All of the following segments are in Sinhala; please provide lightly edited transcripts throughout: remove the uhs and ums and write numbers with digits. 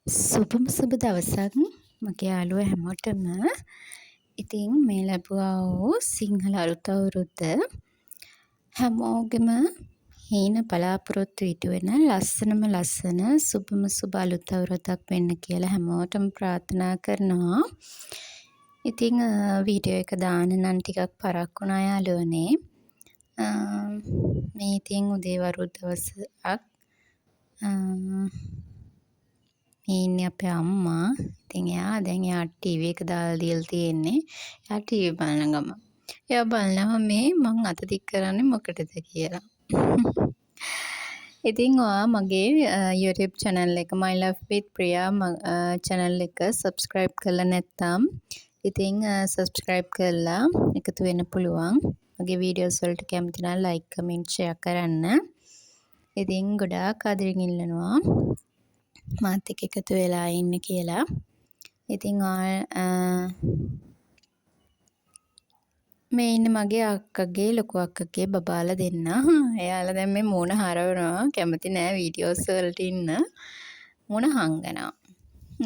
සුබ දවසක් මගේ යාළුවෝ හැමෝටම. ඉතින් මේ ලැබුවා වූ සිංහල අලුත් අවුරුද්ද හැමෝගෙම හීන බලාපොරොත්තු ඉටු වෙන ලස්සන සුබ අලුත් අවුරුද්දක් වෙන්න කියලා හැමෝටම ප්‍රාර්ථනා කරනවා. ඉතින් වීඩියෝ එක දාන්න නම් ටිකක් පරක්කු වුණා යාළුවනේ. මේ ඉතින් උදේවරු දවසක් මේ ඉන්නේ අපේ අම්මා. ඉතින් එයා ටීවී එක දාලා දීලා තියෙන්නේ. එයා ටීවී බලන ගම. එයා බලනවා මේ මං අත දික් කරන්නේ මොකටද කියලා. ඉතින් ඔයා මගේ YouTube channel එක My Life with Priya channel එක subscribe කරලා නැත්නම් ඉතින් subscribe කරලා එකතු වෙන්න පුළුවන්. මගේ videos වලට කැමති නම් like comment share කරන්න. ඉතින් ගොඩාක් ආදරෙන් ඉල්ලනවා මාත් එක්ක එකතු වෙලා ඉන්න කියලා. ඉතින් මේ ඉන්න මගේ අක්කගේ ලොකු අක්කගේ බබාලා දෙන්න. එයාලා දැන් මේ මූණ හරවනවා. කැමති නෑ වීඩියෝස් වලට ඉන්න. මූණ හංගනවා.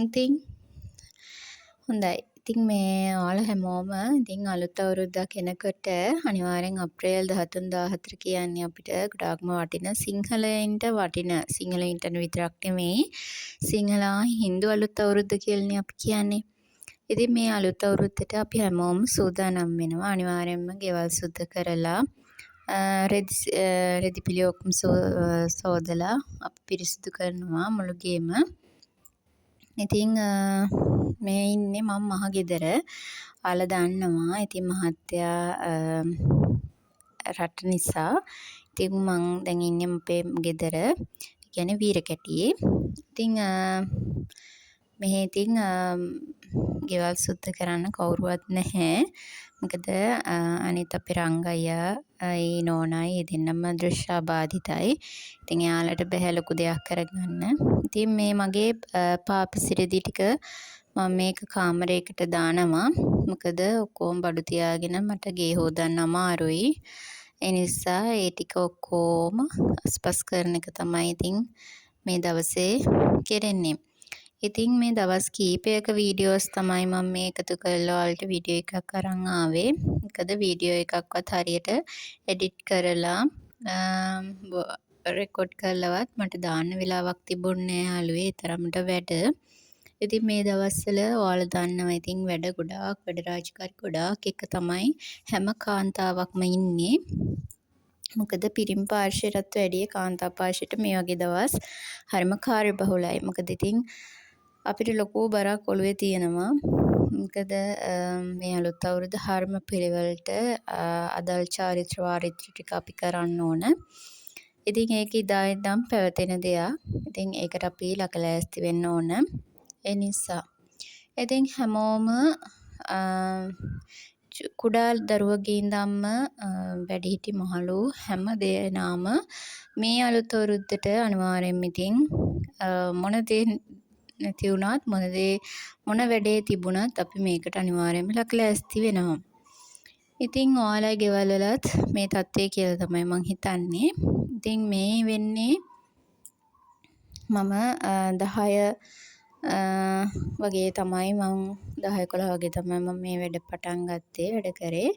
ඉතින් හොඳයි. ඉතින් මේ ඔයාලා හැමෝම ඉතින් අලුත් අවුරුද්දක් එනකොට අනිවාර්යෙන් අප්‍රේල් 13 14 කියන්නේ අපිට ගොඩාක්ම වටින සිංහලයින්ට විතරක් නෙමෙයි සිංහල හින්දු අලුත් අවුරුද්ද කියලානේ අපි කියන්නේ. ඉතින් මේ අලුත් අවුරුද්දට අපි හැමෝම සූදානම් වෙනවා. අනිවාර්යෙන්ම ගෙවල් සුද්ධ කරලා රෙදි පිළි ඔක්කොම සෝදලා අපි පිරිසිදු කරනවා මුළු ගෙම. ඉතින් මේ ඉන්නේ මම මහගෙදර. ඔයාලා දන්නවා. ඉතින් මහත්තයා රට නිසා ඉතින් මං දැන් ඉන්නේ අපේ ගෙදර. ඒ කියන්නේ වීරකැටියේ. ඉතින් මෙහෙ ඉතින් ගෙවල් සුද්ධ කරන්න කවුරුවත් නැහැ. මොකද අනිත් අපේ රංගయ్యා ඒ නෝනායි දෙන්නම දෘෂ්‍යාබාධිතයි. ඉතින් එයාලට බැහැ ලොකු දෙයක් කරගන්න. ඉතින් මේ මගේ පාපසිරදි ටික මම මේක කාමරයකට දානවා. මොකද ඔක්කොම බඩු තියාගෙන මට ගේ හොදන්න අමාරුයි. ඒ නිසා ඒ ටික ඔක්කොම අස්පස් කරන එක තමයි ඉතින් මේ දවසේ කෙරෙන්නේ. ඉතින් මේ දවස් කීපයක වීඩියෝස් තමයි මම මේ එකතු කරලා ඔයාලට වීඩියෝ එකක් අරන් ආවේ. මොකද වීඩියෝ එකක්වත් හරියට එඩිට් කරලා රෙකෝඩ් කරලවත් මට දාන්න වෙලාවක් තිබුණේ නැහැ යාළුවේ. ඒ තරමට වැඩ. ඉතින් මේ දවස්වල ඔයාලා දන්නවා ඉතින් වැඩ රාජකාරි ගොඩාක් එක තමයි හැම කාන්තාවක්ම ඉන්නේ. මොකද පිරිමි පාර්ශ්වයටත් වැඩිය කාන්තා පාර්ශ්වයට මේ වගේ දවස් හරිම කාර්යබහුලයි. මොකද ඉතින් අපිට ලොකු බරක් ඔළුවේ තියෙනවා. මොකද මේ අලුත් අවුරුද්ද හර්ම පිළිවෙලට අදල් චාරිත්‍ර වාරිත්‍ර ටික අපි කරන්න ඕන. ඉතින් ඒක ඉදා ඉඳන් පැවතෙන දෙයක්. ඉතින් ඒකට අපි ලකලෑස්ති වෙන්න ඕන. ඒ නිසා ඉතින් හැමෝම කුඩා දරුවගේ ඉඳන්ම වැඩිහිටි මහලු හැම දෙනාම මේ අලුත් අවුරුද්දට අනිවාර්යෙන්ම ඉතින් මොන දේ නැති වුණත් මොන වැඩේ තිබුණත් අපි මේකට අනිවාර්යෙන්ම ලකලෑස්ති වෙනවා. ඉතින් ඔයාලගේ ගෙවල් වලත් මේ தත්ත්වය කියලා තමයි මං හිතන්නේ. ඉතින් මේ වෙන්නේ මම 10 වගේ තමයි මං 10-11 වගේ තමයි මම මේ වැඩ පටන් ගත්තේ වැඩ කරේ.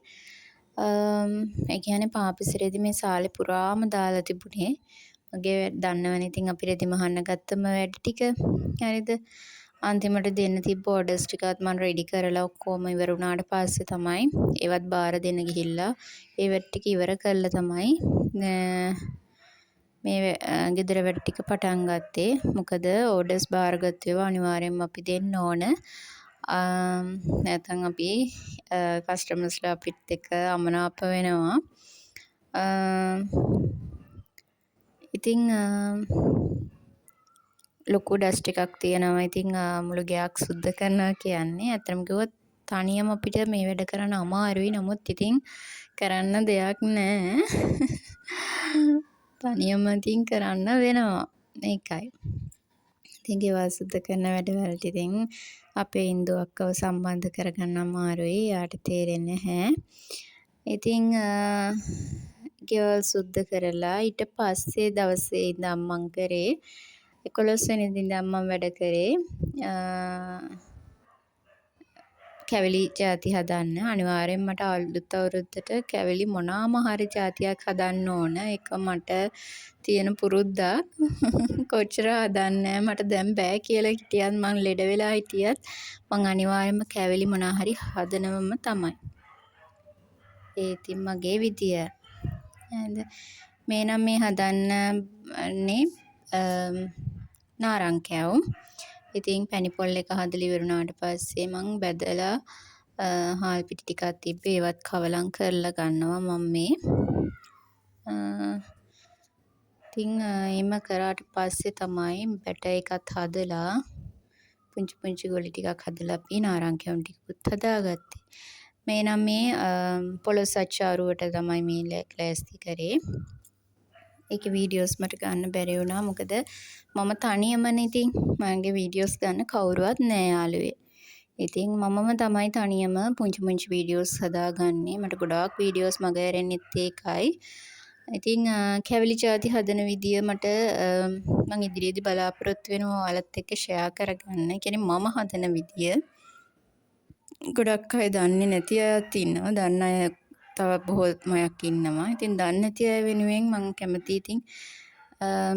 ඒ කියන්නේ පාපසිරේදි මේ සාලේ පුරාම දාලා තිබුණේ. මගේ දන්නවනේ ඉතින් අපි රෙදි මහන්න ගත්තම වැඩ ටික. හරිද? අන්තිමට දෙන්න තිබ්බ ඕඩර්ස් ටිකත් මම රෙඩි කරලා ඔක්කොම ඉවර වුණාට පස්සේ තමයි ඒවත් බාර දෙන්න ගිහිල්ලා ඒ වැඩ ටික ඉවර කරලා තමයි මේ ගෙදර වැඩ ටික පටන් ගත්තේ. මොකද ඕඩර්ස් බාරගත්ත ඒවා අනිවාර්යෙන්ම අපි දෙන්න ඕන. නැත්නම් අපි කස්ටමර්ස්ලා අපිත් එක්ක අමනාප වෙනවා. ඉතින් ලොකු ඩස්ට් එකක් තියෙනවා. ඉතින් මුළු ගෙයක් සුද්ධ කරනවා කියන්නේ අතරම කිව්වොත් තනියම අපිට මේ වැඩ කරන්න අමාරුයි. නමුත් ඉතින් කරන්න දෙයක් නැහැ. තනියම ඉතින් කරන්න වෙනවා. ඒකයි. ඉතින් ගෙවල් සුද්ධ කරන වැඩවලට ඉතින් අපේ ඉන්දු අක්කව සම්බන්ධ කරගන්න අමාරුයි. යාට තේරෙන්නේ නැහැ. ඉතින් ගෙවල් සුද්ධ කරලා ඊට පස්සේ දවසේ ඉඳන් මං කරේ 11 වෙනිදා මම වැඩ කරේ කැවිලි ජාති හදන්න. අනිවාර්යෙන් මට අලුත් අවුරුද්දට කැවිලි මොනාම හරි ජාතියක් හදන්න ඕන. ඒක මට තියෙන පුරුද්දක්. කොච්චර හදන්නේ මට දැන් බෑ කියලා හිටියත් මං ලෙඩ වෙලා හිටියත් මං අනිවාර්යෙන්ම කැවිලි මොනා හරි හදනවම තමයි. ඒ ඉතින් මගේ විදිය. නේද? මේ නම් මේ හදන්නේ නාරං කැවුම්. ඉතින් පැණි පොල් එක හදලා ඉවරුණාට පස්සේ මං බැදලා හාල් පිටි ටිකක් තිබ්බේ ඒවත් කවලම් කරලා ගන්නවා මම මේ. ඉතින් එහෙම කරාට පස්සේ තමයි බැටර් එකත් හදලා පුංචි පුංචි ගොලි ටිකක් හදලා අපි නාරං කැවුම් ටිකකුත් හදාගත්තේ. මේ නම් මේ පොළොස් අච්චාරුවට තමයි මේ ලෑස්ති කරේ. ඒකේ වීඩියෝස් මට ගන්න බැරි වුණා. මොකද මම තනියමනේ ඉතින් මගේ වීඩියෝස් ගන්න කවුරුවත් නෑ යාළුවේ. ඉතින් මමම තමයි තනියම පුංචි පුංචි වීඩියෝස් හදාගන්නේ. මට ගොඩාක් වීඩියෝස් මග ඇරෙන්නෙත් ඒකයි. ඉතින් කැවිලි ජාති හදන විදිය මට මං ඉදිරියේදී බලාපොරොත්තු වෙනවා ඔයාලත් එක්ක ෂෙයා කරගන්න. ඒ කියන්නේ මම හදන විදිය. ගොඩක් අය දන්නේ නැති අයත් ඉන්නවා. දන්න අය තව බොහෝමයක් ඉන්නවා. ඉතින් දන්නේ නැති අය වෙනුවෙන් මම කැමතියි ඉතින්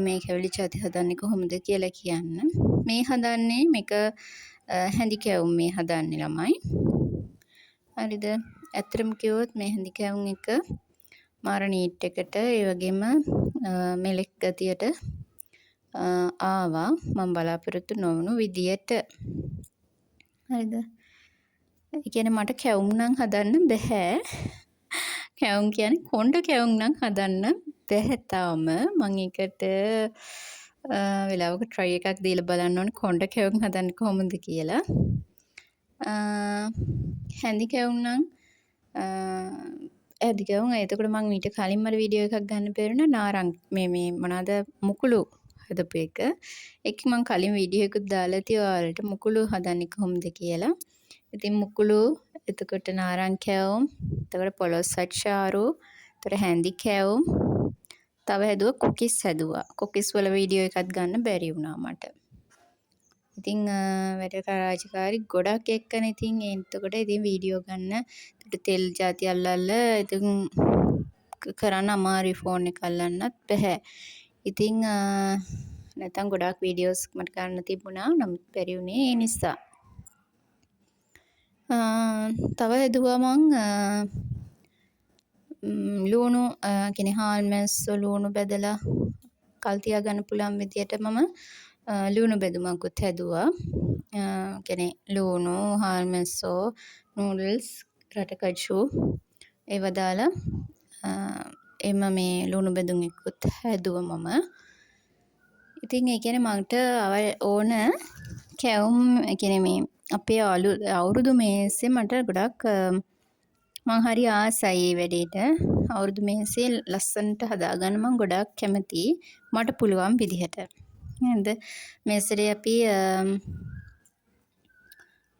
මේ කැවිලි ජාති හදන්නේ කොහොමද කියලා කියන්න. මේ හදන්නේ මේක හැඳි කැවුම් මේ හදන්නේ ළමයි. හරිද? ඇත්තටම කිව්වොත් මේ හැඳි කැවුම් එක මාර නීට් එකට ඒ වගේම මෙලෙක් ගතියට ආවා මම බලාපොරොත්තු නොවුණු විදියට. හරිද? ඒ කියන්නේ මට කැවුම් නම් හදන්න බෑ. කැවුම් කියන්නේ කොණ්ඩ කැවුම් නම් හදන්න බැහැ තාම. මම ඒකට වෙලාවක try එකක් දීලා බලන්න ඕනේ කොණ්ඩ කැවුම් හදන්න කොහොමද කියලා. හැඳි කැවුම් නම් හැඳි කැවුම් එතකොට මම ඊට කලින් මර වීඩියෝ එකක් ගන්න බැරිුණා නාරං මේ මොනවාද මුකුළු හදපු එක. ඒක මම කලින් වීඩියෝ එකක් දාලා තියා ඔයාලට මුකුළු හදන්නේ කොහොමද කියලා. ඉතින් මුකුළු එතකොට නාරං කැවුම් එතකොට පොළොස් අච්චාරු එතකොට හැඳි කැවුම් තව හැදුවා කුකිස් හැදුවා. කුකිස් වල වීඩියෝ එකක් ගන්න බැරි වුණා මට. ඉතින් වැඩ රාජකාරි ගොඩක් එක්කනේ ඉතින් එතකොට ඉතින් වීඩියෝ ගන්න එතකොට තෙල් ಜಾති අල්ලලා ඉතින් කරන්න අමාරුයි ෆෝන් එක අල්ලන්නත් බැහැ. ඉතින් නැත්තම් ගොඩක් වීඩියෝස් මට ගන්න තිබුණා. නමුත් බැරි වුණේ ඒ නිසා. තව හැදුවා මං ලුණු කියන්නේ හාල් මැස්සෝ ලුණු බෙදලා කල් තියා ගන්න පුළුවන් විදියට මම ලුණු බෙදුමකුත් හැදුවා. කියන්නේ ලුණු හාල් මැස්සෝ නූඩල්ස් රටකචු ඒව දාලා එම මේ ලුණු බෙදුම් එකකුත් හැදුවා මම. ඉතින් ඒ කියන්නේ මට ඕන කැවුම් කියන්නේ මේ අපේ අවුරුදු මේසේ මට ගොඩක් මං හරි ආසයි මේ වැඩේට. අවුරුදු මේසේ ලස්සනට හදාගන්න මං ගොඩක් කැමතියි. මට පුළුවන් විදිහට. නේද? මේසෙදී අපි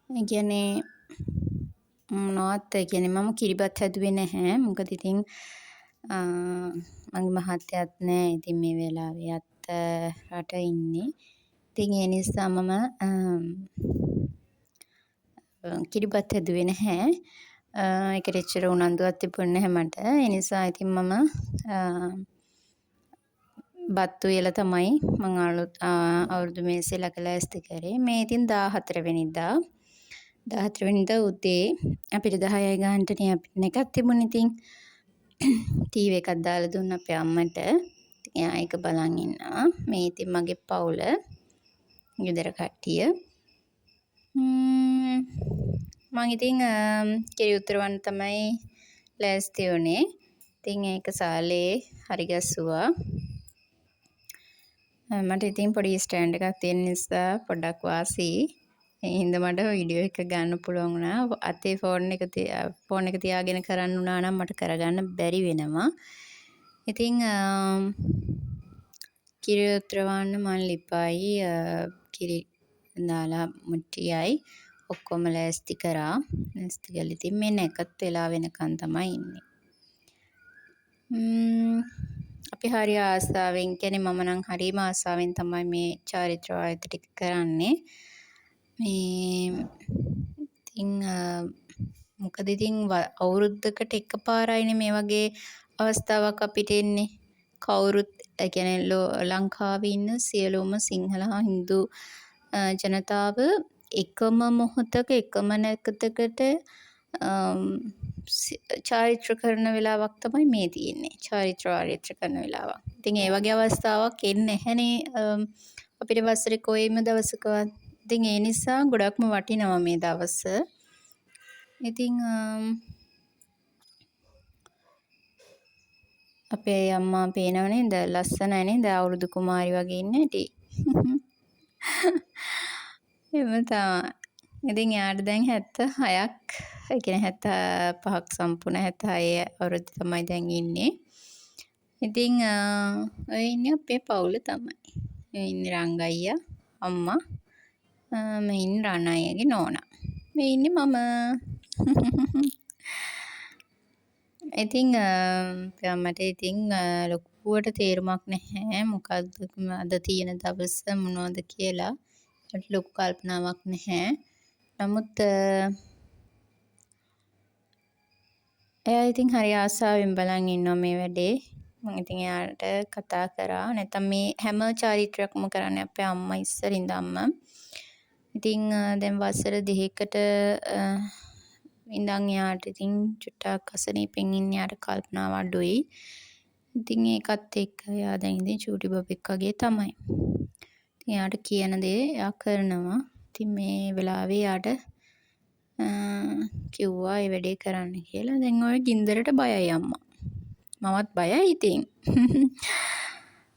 ඒ කියන්නේ මොනවත් ඒ කියන්නේ මම කිරිබත් හැදුවේ නැහැ. මොකද ඉතින් මගේ මහත්තයාත් නෑ. ඉතින් මේ වෙලාවෙත් රට ඉන්නේ. ඉතින් ඒ නිසා මම කිරිබත් හැදුවේ නැහැ. ඒකට එච්චර උනන්දුවක් තිබුණේ නැහැ මට. ඒ නිසා ඉතින් මම බත් උයලා තමයි මම අවුරුදු මේසේ ලෑස්ති කරේ. මේ ඉතින් 14 වෙනිදා 14 වෙනිදා උදේ අපිට 10යි ගානටනේ අපිට එකක් තිබුණේ ඉතින් ටීවී එකක් දාලා දුන්න අපේ අම්මට. එයා ඒක බලන් ඉන්නවා. මේ ඉතින් මගේ පවුල ගෙදර කට්ටිය. මම ඉතින් කිරි උතරවන්න තමයි ලෑස්ති වුණේ. ඉතින් ඒක සාලේ හරි ගැස්සුවා. මට ඉතින් පොඩි ස්ටෑන්ඩ් එකක් තියෙන නිසා පොඩ්ඩක් වාසි. ඒ හින්දා මට වීඩියෝ එක ගන්න පුළුවන් වුණා. අතේ ෆෝන් එක තියාගෙන කරන්න උනා නම් මට කරගන්න බැරි වෙනවා. ඉතින් කිරි උතරවන්න මම ලිපයි කිරි දාලා මුට්ටියයි ඔක්කොම ලෑස්ති කරා. ලෑස්ති කරලා ඉතින් මේ නැකත් වෙලා වෙනකන් තමයි ඉන්නේ. අපි හරි ආසාවෙන් කියන්නේ මම නම් හරිම ආසාවෙන් තමයි මේ චාරිත්‍ර වායත ටික කරන්නේ. මේ ඉතින් මොකද ඉතින් අවුරුද්දකට එකපාරයිනේ මේ වගේ අවස්ථාවක් අපිට එන්නේ. කවුරුත් ඒ කියන්නේ ලංකාවේ ඉන්න සියලුම සිංහල හා හින්දු ජනතාව එකම මොහොතක එකම නැකතකට චාරිත්‍ර කරන වෙලාවක් තමයි මේ තියෙන්නේ. චාරිත්‍ර වාරිත්‍ර කරන වෙලාවක්. ඉතින් ඒ වගේ අවස්ථාවක් එන්නේ නැහැනේ අපිට වසරේ කොයිම දවසකවත්. ඉතින් ඒ නිසා ගොඩක්ම වටිනවා මේ දවස. ඉතින් අපේ අම්මා පේනව නේද? ලස්සනයි නේද? අවුරුදු කුමාරි වගේ ඉන්න හැටි. එහෙම තමයි. ඉතින් එයාට දැන් 76ක්, ඒ කියන්නේ 75ක් සම්පූර්ණ 76 අවුරුද්ද තමයි දැන් ඉන්නේ. ඉතින් ඔය ඉන්නේ අපේ පවුල තමයි. මේ ඉන්නේ රංග අයියා, අම්මා, මේ ඉන්නේ රණ අයියාගේ නෝනා. මේ ඉන්නේ මම. ඉතින් මට ඉතින් ලොකුවට තේරුමක් නැහැ මොකද්ද අද තියෙන දවස මොනවද කියලා. මට ලොකු කල්පනාවක් නැහැ. නමුත් එයා ඉතින් හරි ආසාවෙන් බලන් ඉන්නවා මේ වැඩේ. මම ඉතින් එයාට කතා කරා. නැත්නම් මේ හැම චාරිත්‍රාක්ම කරන්නේ අපේ අම්මා ඉස්සර ඉඳන්ම. ඉතින් දැන් වසර 2කට ඉඳන් එයාට ඉතින් චුට්ටක් අසනීපෙන් ඉන්න යාට කල්පනාව අඩුයි. ඉතින් ඒකත් එක්ක එයා දැන් ඉතින් චූටි බබෙක් වගේ තමයි. ඉතින් එයාට කියන දේ එයා කරනවා. ඉතින් මේ වෙලාවේ එයාට කිව්වා ඒ වැඩේ කරන්න කියලා. දැන් ඔය ගින්දරට බයයි අම්මා. මමත් බයයි ඉතින්.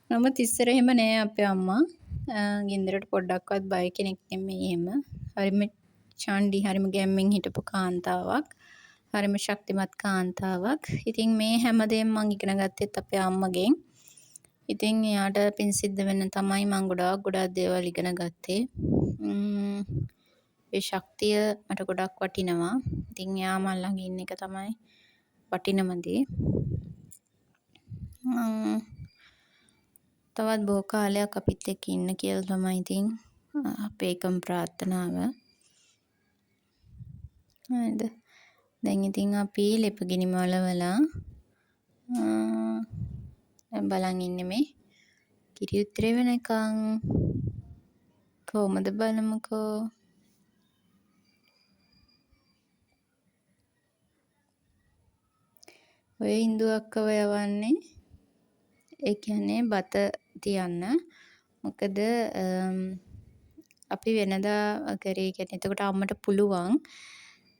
නමුත් ඉස්සර එහෙම නෑ අපේ අම්මා. ගින්දරට පොඩ්ඩක්වත් බය කෙනෙක් නෙමෙයි එහෙම. හරිම චාන්ඩි හරිම ගැම්මෙන් හිටපු කාන්තාවක්. හරිම ශක්තිමත් කාන්තාවක්. ඉතින් මේ හැමදේම මම ඉගෙන ගත්තෙත් අපේ අම්මගෙන්. ඉතින් එයාට පින් සිද්ධ වෙන්න තමයි මම ගොඩාක් දේවල් ඉගෙන ගත්තේ. ඒ ශක්තිය මට ගොඩක් වටිනවා. ඉතින් එයා මල් ළඟ ඉන්න එක තමයි වටිනම දේ. තවත් බොහෝ කාලයක් අපිත් එක්ක ඉන්න කියලා තමයි ඉතින් අපේ එකම ප්‍රාර්ථනාව. හරිද? දැන් ඉතින් අපි ලිප ගිනි මලවලා බලන් ඉන්නේ මේ කිරි උත්තරේ වෙනකන්. කොහොමද බලමුකෝ. ඔය හින්දු අක්කව යවන්නේ ඒ කියන්නේ බත තියන්න. මොකද අපි වෙනදා කරේ කියන්නේ එතකොට අම්මට පුළුවන්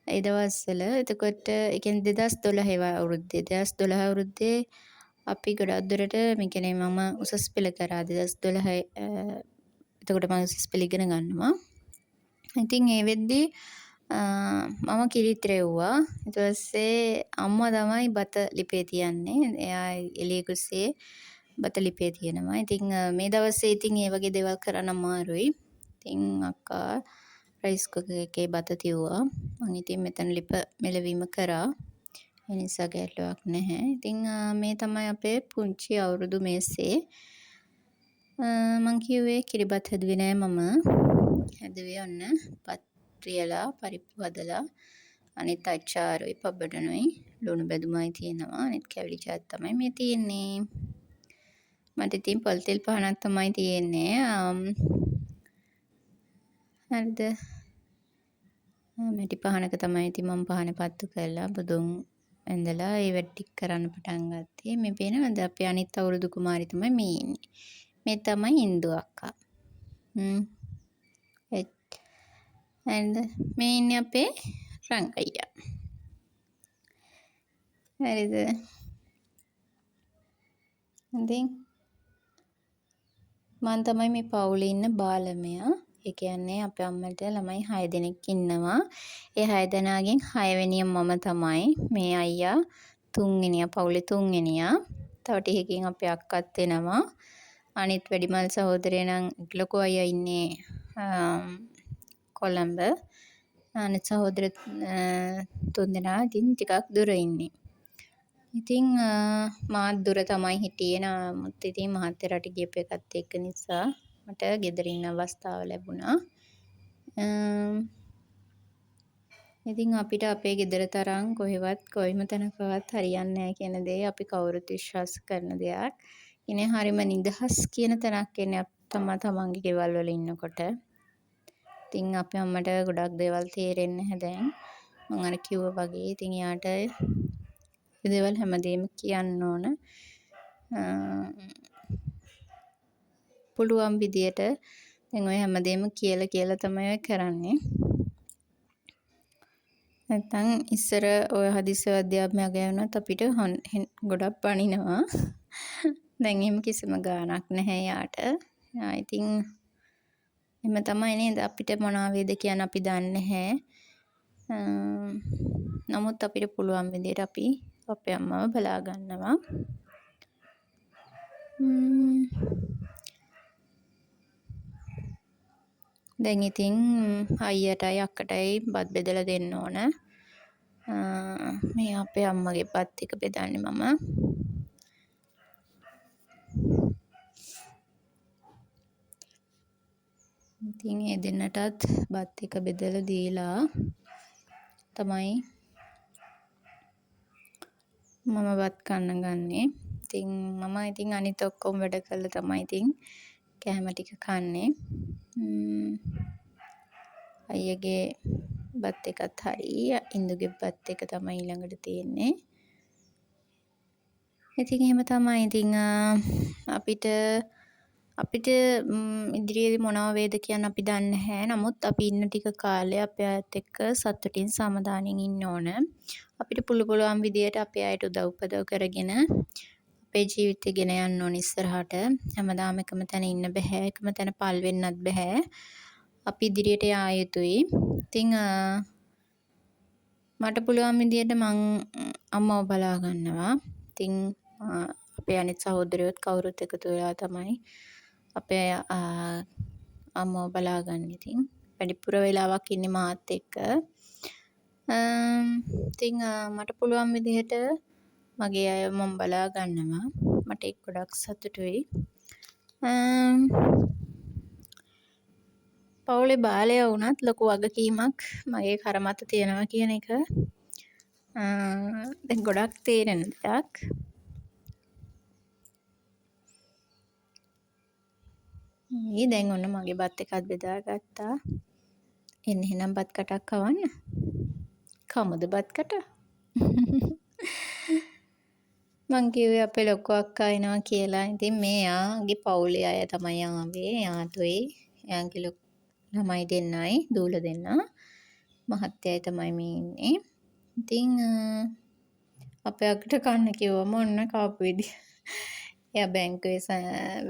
ඒ දවස්වල. එතකොට ඒ කියන්නේ 2012 අවුරුද්දේ 2012 අවුරුද්දේ අපි ගොඩක් දුරට මේ කියන්නේ මම උසස් පෙළ කරා 2012 එතකොට මම උසස් පෙළ ඉගෙන ගන්නවා. ඉතින් ඒ වෙද්දී මම කිරිත් රෙව්වා. ඊට පස්සේ අම්මා තමයි බත ලිපේ තියන්නේ. එයා එළිය කුස්සියේ බත ලිපේ තියනවා. ඉතින් මේ දවස්සේ ඉතින් මේ වගේ දේවල් කරන්න අමාරුයි. ඉතින් අක්කා රයිස් කුකර් එකේ බත තියුවා. මම ඉතින් මෙතන ලිප මෙලවීම කරා. ඒ නිසා ගැටලුවක් නැහැ. ඉතින් මේ තමයි අපේ පුංචි අවුරුදු මේසේ. මං කිව්වේ කිරිබත් හැදුවේ නෑ මම. හැදුවේ ඔන්න පත් රියලා පරිප්පු හදලා අනිත් අච්චාරුයි පබඩනුයි ලුණු බැදුමයි තියෙනවා. අනිත් කැවිලි චාත් තමයි මේ තියෙන්නේ. මට ඉතින් පොල් තෙල් පහනක් තමයි තියෙන්නේ. හරිද? මැටි පහනක තමයි ඉතින් මම පහන පත්තු කරලා බුදුන් ඇඳලා ඒ වැඩ ටික කරන්න පටන් ගත්තේ. මේ පේනවද අපි අනිත් අවුරුදු කුමාරි තමයි මේ ඉන්නේ. මේ තමයි ඉන්දු අක්කා. හරිද? මේ ඉන්නේ අපේ රංගයියා. හරිද? ඉතින් මම තමයි මේ පවුලේ ඉන්න බාලමයා. ඒ කියන්නේ අපේ අම්මට ළමයි 6 දෙනෙක් ඉන්නවා. ඒ 6 දෙනාගෙන් 6 වෙනිය මම තමයි. මේ අයියා 3 වෙනියා පවුලේ 3 වෙනියා. තව ටිකකින් අපේ අක්කත් එනවා. අනිත් වැඩිමල් සහෝදරයා නම් ලොකු අයියා ඉන්නේ කොළඹ. අනිත් සහෝදර 3 දෙනා ඉතින් ටිකක් දුර ඉන්නේ. ඉතින් මාත් දුර තමයි හිටියේ. නමුත් ඉතින් මහත්තයා රට ගියපු එකත් එක්ක නිසා මට ගෙදර ඉන්න අවස්ථාව ලැබුණා. ඉතින් අපිට අපේ ගෙදර තරම් කොහෙවත් කොයිම තැනකවත් හරියන්නේ නැහැ කියන දේ අපි කවුරුත් විශ්වාස කරන දෙයක්. ඉතින් හරිම නිදහස් කියන තැනක් එන්නේ තමන්ගේ ගෙවල් වල ඉන්නකොට. ඉතින් අපේ අම්මට ගොඩක් දේවල් තේරෙන්නේ නැහැ දැන්. මම අර කිව්වා වගේ. ඉතින් එයාට ඒ දේවල් හැමදේම කියන්න ඕන. පුළුවන් විදියට දැන් ඔය හැමදේම කියලා තමයි ඔය කරන්නේ. නැත්තම් ඉස්සර ඔය හදිස්සි අධ්‍යාපනයක් ගෑවුනත් අපිට ගොඩක් පණිනවා. දැන් එහෙම කිසිම ගාණක් නැහැ යාට. ඉතින් එහෙම තමයි නේද අපිට මොනවා වේද කියන අපි දන්නේ නැහැ. නමුත් අපිට පුළුවන් විදිහට අපි අපේ අම්මව බලා ගන්නවා. දැන් ඉතින් අයියටයි අක්කටයි බත් බෙදලා දෙන්න ඕන. මේ අපේ අම්මගේ බත් ටික බෙදන්නේ මම. ඉතින් ඒ දෙන්නටත් බත් ටික බෙදලා දීලා තමයි මම බත් කන්න ගන්නෙ. ඉතින් මම ඉතින් අනිත් ඔක්කොම වැඩ කරලා තමයි ඉතින් කෑම ටික කන්නේ. අයියගේ බත් එකත් හරි ඉන්දුගේ බත් එක තමයි ඊළඟට තියෙන්නේ. ඉතින් එහෙම තමයි. ඉතින් අපිට ඉදිරියේදී මොනවා වේද කියන අපි දන්නේ නැහැ. නමුත් අපි ඉන්න ටික කාලේ අපේ අයත් එක්ක සතුටින් සමාදානෙන් ඉන්න ඕන. අපිට පුළුවන් විදියට අපේ අයට උදව් උපදව් කරගෙන අපේ ජීවිතය ගෙන යන්න ඕන ඉස්සරහට. හැමදාම එකම තැන ඉන්න බෑ. එකම තැන පල් වෙන්නත් බෑ. අපි ඉදිරියට යා යුතුයි. ඉතින් මට පුළුවන් විදියට මං අම්මව බලා ගන්නවා. ඉතින් අපේ අනිත් සහෝදරයෝත් කවුරුත් එකතු වෙලා තමයි අපේ අම්මව බලා ගන්න. ඉතින් වැඩිපුර වෙලාවක් ඉන්නේ මාත් එක්ක. ඉතින් මට පුළුවන් විදිහට මගේ අය මම බලා ගන්නවා. මට ඒක ගොඩක් සතුටුයි. පවුලේ බාලයා වුණත් ලොකු වගකීමක් මගේ කර මත තියෙනවා කියන එක දැන් ගොඩක් තේරෙන දෙයක්. දැන් ඔන්න මගේ බත් එකත් බෙදාගත්තා. එන්න එහෙනම් බත් කටක් කවන්න. කමුද බත් කට? මං කිව්වේ අපේ ලොකු අක්කා එනවා කියලා. ඉතින් මේ යාගේ පවුලේ අය තමයි ආවේ. යාතුයි එයාගේ ළමයි දෙන්නයි දූල දෙන්නා. මහත්තයයි තමයි මේ ඉන්නේ. ඉතින් අපේ අක්කට කන්න කිව්වම ඔන්න කාපු විදිය. එයා බැංකුවේ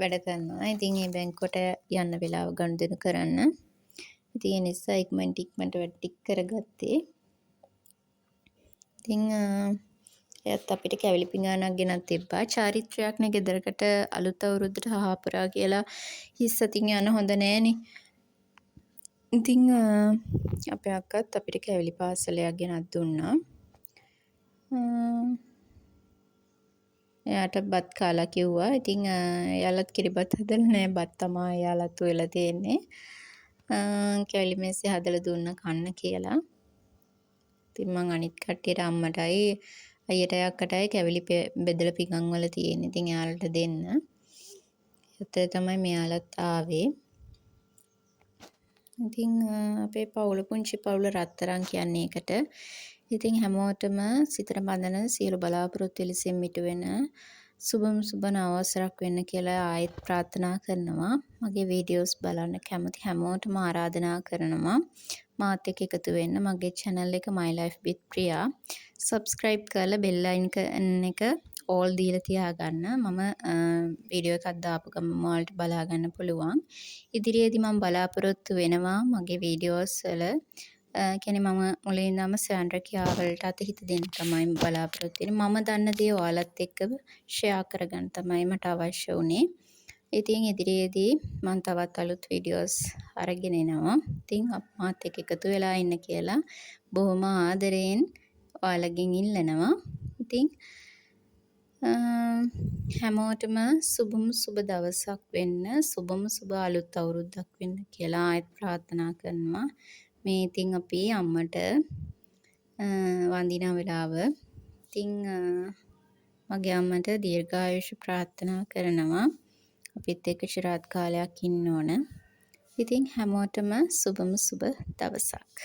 වැඩ කරනවා. ඉතින් ඒ බැංකුවට යන්න වෙලාව ගනුදෙනු කරන්න. ඉතින් ඒ නිසා ඉක්මනට වැඩ ටික කරගත්තේ. ඉතින් එයත් අපිට කැවිලි පිඟානක් ගෙනත් තිබ්බා. චාරිත්‍රයක් නේ ගෙදරකට අලුත් අවුරුද්දට හාපරා කියලා හිස්සතින් යන හොඳ නෑනේ. ඉතින් අපේ අක්කත් අපිට කැවිලි පාසලයක් ගෙනත් දුන්නා. එයාට බත් කාලා කිව්වා. ඉතින් එයාලත් කිරිබත් හදලා නෑ. බත් තමයි එයාලත් වෙලා තියෙන්නේ. කැවිලි මේසේ හදලා දුන්න කන්න කියලා. ඉතින් මං අනිත් කට්ටියට අම්මටයි අයියටයි අක්කටයි කැවිලි බෙදලා පිඟන් වල තියෙන. ඉතින් එයාලට දෙන්න. ඒත් තමයි මෙයාලත් ආවේ. ඉතින් අපේ පවුල පුංචි පවුල රත්තරන් කියන්නේ ඒකට. ඉතින් හැමෝටම සිතට බඳන සියලු බලාපොරොත්තු එලෙසින් මිට වෙන සුබම සුබ නවවසරක් වෙන්න කියලා ආයෙත් ප්‍රාර්ථනා කරනවා. මගේ වීඩියෝස් බලන්න කැමති හැමෝටම ආරාධනා කරනවා. මාත් එක්ක එකතු වෙන්න. මගේ channel එක My Life with Priya subscribe කරලා bell icon එක all දීලා තියාගන්න. මම වීඩියෝ එකක් දාපු ගමන් ඔයාලට බලා ගන්න පුළුවන්. ඉදිරියේදී මම බලාපොරොත්තු වෙනවා මගේ වීඩියෝස් වල කියන්නේ මම මුලින් ඉඳන්ම සෑන්ඩ්‍රා කියාවලට අතහිත දෙන්න තමයි බලාපොරොත්තු වෙන්නේ. මම දන්න දේ ඔයාලත් එක්ක ෂෙයා කරගන්න තමයි මට අවශ්‍ය වුණේ. ඉතින් ඉදිරියේදී මම තවත් අලුත් වීඩියෝස් අරගෙන එනවා. ඉතින් මාත් එක්ක එකතු වෙලා ඉන්න කියලා බොහොම ආදරයෙන් ඔයාලගෙන් ඉල්ලනවා. ඉතින් හැමෝටම සුබම සුබ දවසක් වෙන්න, සුබම සුබ අලුත් අවුරුද්දක් වෙන්න කියලා ආයෙත් ප්‍රාර්ථනා කරනවා. මේ ඉතින් අපි අම්මට වඳින වෙලාව. ඉතින් මගේ අම්මට දීර්ඝායුෂ ප්‍රාර්ථනා කරනවා. අපිත් එක්ක චිරාත් කාලයක් ඉන්න ඕන. ඉතින් හැමෝටම සුබම සුබ දවසක්.